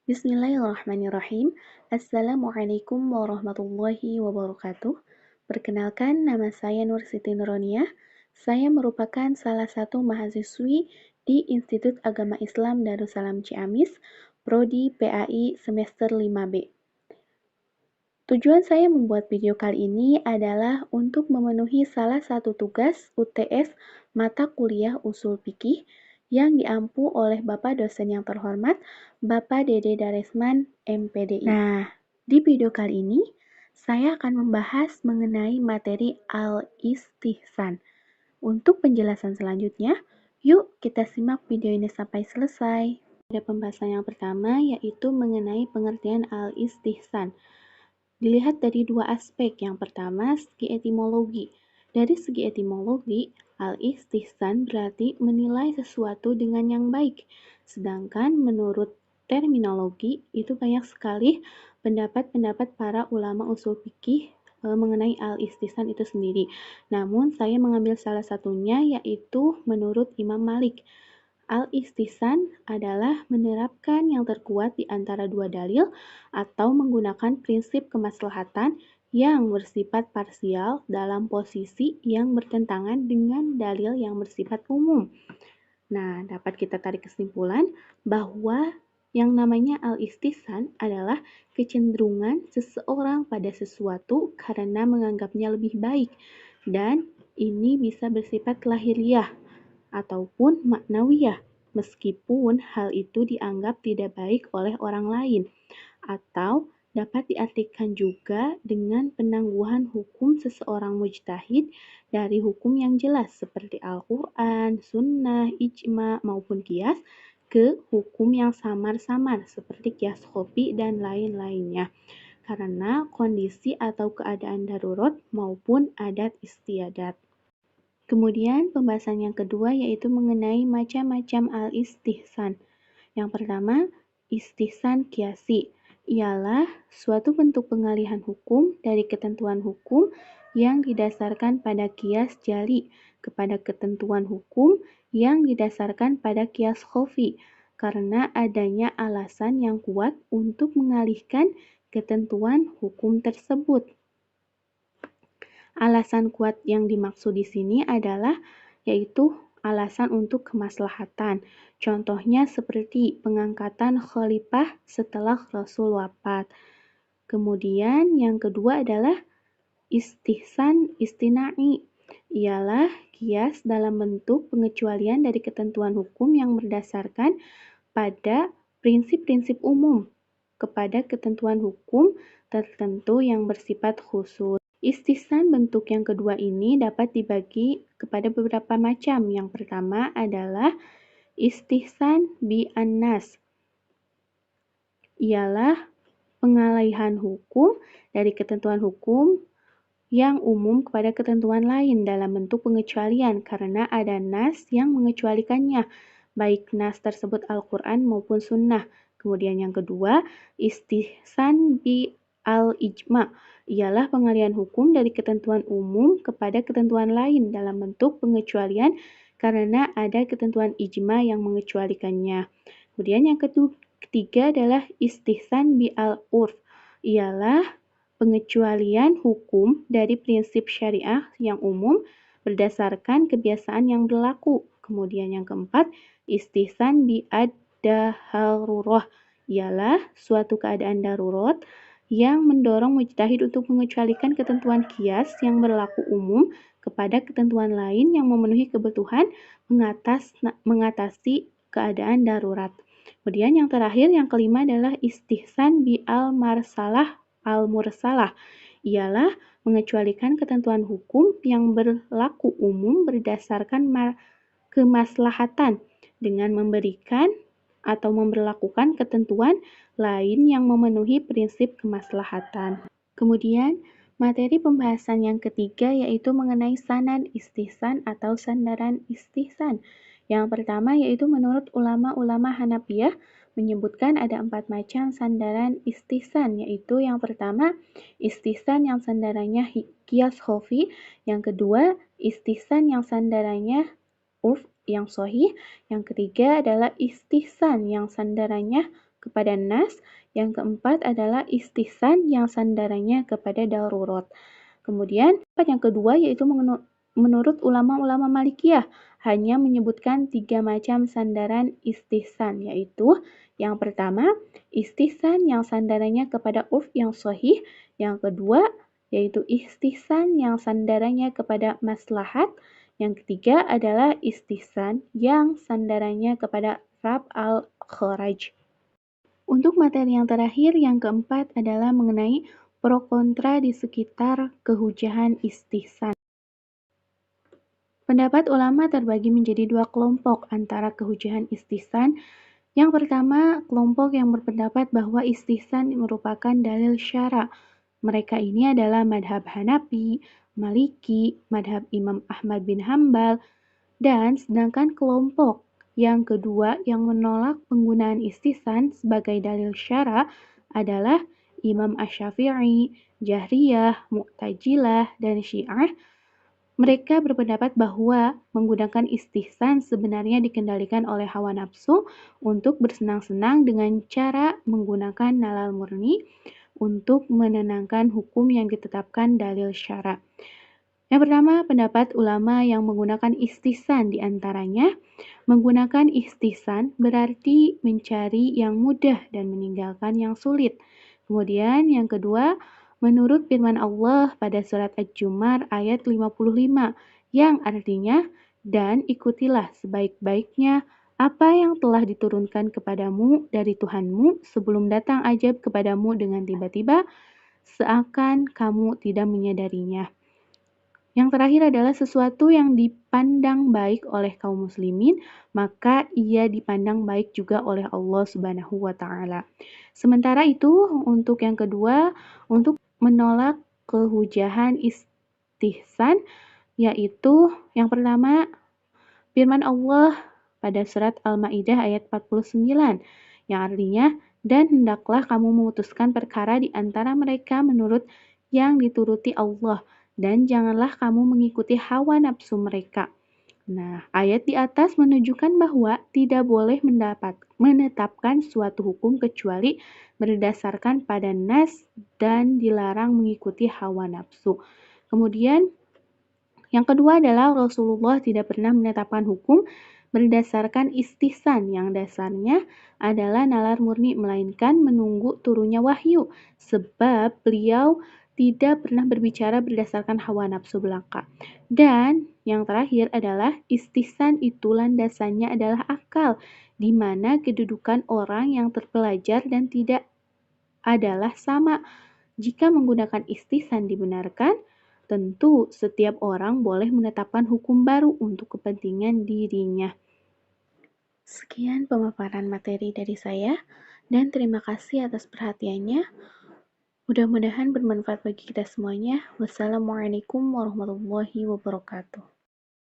Bismillahirrahmanirrahim. Assalamualaikum warahmatullahi wabarakatuh. Perkenalkan, nama saya Nur Siti Nuroniah. Saya merupakan salah satu mahasiswi di Institut Agama Islam Darussalam Ciamis, Prodi PAI semester 5B. Tujuan saya membuat video kali ini adalah untuk memenuhi salah satu tugas UTS mata kuliah Usul Fikih yang diampu oleh Bapak dosen yang terhormat, Bapak Dede Daresman, MPDI. Nah, di video kali ini, saya akan membahas mengenai materi Al-Istihsan. Untuk penjelasan selanjutnya, yuk kita simak video ini sampai selesai. Pada pembahasan yang pertama, yaitu mengenai pengertian Al-Istihsan. Dilihat dari dua aspek. Yang pertama, segi etimologi. Dari segi etimologi, al-istihsan berarti menilai sesuatu dengan yang baik. Sedangkan menurut terminologi, itu banyak sekali pendapat-pendapat para ulama usul fikih mengenai al-istihsan itu sendiri. Namun, saya mengambil salah satunya, yaitu menurut Imam Malik. Al-istihsan adalah menerapkan yang terkuat di antara dua dalil atau menggunakan prinsip kemaslahatan yang bersifat parsial dalam posisi yang bertentangan dengan dalil yang bersifat umum. Nah, dapat kita tarik kesimpulan bahwa yang namanya al-istihsan adalah kecenderungan seseorang pada sesuatu karena menganggapnya lebih baik, dan ini bisa bersifat lahiriah ataupun maknawiyah, meskipun hal itu dianggap tidak baik oleh orang lain, atau dapat diartikan juga dengan penangguhan hukum seseorang mujtahid dari hukum yang jelas seperti Al-Quran, Sunnah, Ijma, maupun Qiyas ke hukum yang samar-samar seperti Qiyas Khofi dan lain-lainnya, karena kondisi atau keadaan darurat maupun adat istiadat. Kemudian pembahasan yang kedua yaitu mengenai macam-macam al-istihsan. Yang pertama, istihsan qiyasi ialah suatu bentuk pengalihan hukum dari ketentuan hukum yang didasarkan pada qiyas jali kepada ketentuan hukum yang didasarkan pada qiyas khofi karena adanya alasan yang kuat untuk mengalihkan ketentuan hukum tersebut. Alasan kuat yang dimaksud di sini adalah yaitu alasan untuk kemaslahatan. Contohnya seperti pengangkatan khalifah setelah Rasul wafat. Kemudian yang kedua adalah istihsan istina'i, ialah qiyas dalam bentuk pengecualian dari ketentuan hukum yang berdasarkan pada prinsip-prinsip umum kepada ketentuan hukum tertentu yang bersifat khusus. Istihsan bentuk yang kedua ini dapat dibagi kepada beberapa macam. Yang pertama adalah istihsan bi-an-nas, ialah pengalihan hukum dari ketentuan hukum yang umum kepada ketentuan lain dalam bentuk pengecualian karena ada nas yang mengecualikannya, baik nas tersebut Al-Quran maupun Sunnah. Kemudian yang kedua, istihsan bi al-ijma, ialah pengalihan hukum dari ketentuan umum kepada ketentuan lain dalam bentuk pengecualian karena ada ketentuan ijma yang mengecualikannya. Kemudian yang ketiga adalah istihsan bi al-urf, ialah pengecualian hukum dari prinsip syariah yang umum berdasarkan kebiasaan yang berlaku. Kemudian yang keempat, istihsan bi ad-darurah, ialah suatu keadaan darurat yang mendorong mujtahid untuk mengecualikan ketentuan qiyas yang berlaku umum kepada ketentuan lain yang memenuhi kebutuhan mengatasi keadaan darurat. Kemudian yang terakhir, yang kelima adalah istihsan bi al-marsalah al-mursalah, ialah mengecualikan ketentuan hukum yang berlaku umum berdasarkan kemaslahatan dengan memberikan atau memberlakukan ketentuan lain yang memenuhi prinsip kemaslahatan. Kemudian, materi pembahasan yang ketiga yaitu mengenai sanad istihsan atau sandaran istihsan. Yang pertama yaitu menurut ulama-ulama Hanafiyah menyebutkan ada 4 macam sandaran istihsan, yaitu yang pertama istihsan yang sandarannya qiyas khofi, yang kedua istihsan yang sandarannya urf yang sahih, yang ketiga adalah istihsan yang sandarannya kepada nas. Yang keempat adalah istihsan yang sandarannya kepada darurat. Kemudian yang kedua yaitu menurut ulama-ulama Malikiyah hanya menyebutkan 3 macam sandaran istihsan, yaitu yang pertama istihsan yang sandarannya kepada urf yang sahih, yang kedua yaitu istihsan yang sandarannya kepada maslahat, yang ketiga adalah istihsan yang sandarannya kepada rab al-kharaj. Untuk materi yang terakhir, yang keempat adalah mengenai pro kontra di sekitar kehujahan istihsan. Pendapat ulama terbagi menjadi 2 kelompok antara kehujahan istihsan. Yang pertama, kelompok yang berpendapat bahwa istihsan merupakan dalil syara. Mereka ini adalah madhab Hanafi, Maliki, madhab Imam Ahmad bin Hambal, dan sedangkan kelompok yang kedua yang menolak penggunaan istihsan sebagai dalil syara adalah Imam Asy-Syafi'i, Jahriyah, Mu'tazilah, dan Syiah. Mereka berpendapat bahwa menggunakan istihsan sebenarnya dikendalikan oleh hawa nafsu untuk bersenang-senang dengan cara menggunakan nalar murni untuk menenangkan hukum yang ditetapkan dalil syara. Yang pertama, pendapat ulama yang menggunakan istihsan diantaranya, menggunakan istihsan berarti mencari yang mudah dan meninggalkan yang sulit. Kemudian yang kedua, menurut firman Allah pada surat Ad-Zumar ayat 55 yang artinya, dan ikutilah sebaik-baiknya apa yang telah diturunkan kepadamu dari Tuhanmu sebelum datang ajab kepadamu dengan tiba-tiba, seakan kamu tidak menyadarinya. Yang terakhir adalah sesuatu yang dipandang baik oleh kaum muslimin, maka ia dipandang baik juga oleh Allah Subhanahu wa taala. Sementara itu, untuk yang kedua, untuk menolak kehujahan istihsan, yaitu yang pertama, firman Allah pada surat Al-Maidah ayat 49, yang artinya, dan hendaklah kamu memutuskan perkara di antara mereka menurut yang dituruti Allah, dan janganlah kamu mengikuti hawa nafsu mereka. Nah, ayat di atas menunjukkan bahwa tidak boleh menetapkan suatu hukum kecuali berdasarkan pada nas dan dilarang mengikuti hawa nafsu. Kemudian, yang kedua adalah Rasulullah tidak pernah menetapkan hukum berdasarkan istihsan yang dasarnya adalah nalar murni, melainkan menunggu turunnya wahyu, sebab beliau tidak pernah berbicara berdasarkan hawa nafsu belaka. Dan yang terakhir adalah istihsan itu landasannya adalah akal, di mana kedudukan orang yang terpelajar dan tidak adalah sama. Jika menggunakan istihsan dibenarkan, tentu setiap orang boleh menetapkan hukum baru untuk kepentingan dirinya. Sekian pemaparan materi dari saya, dan terima kasih atas perhatiannya. Mudah-mudahan bermanfaat bagi kita semuanya. Wassalamualaikum warahmatullahi wabarakatuh.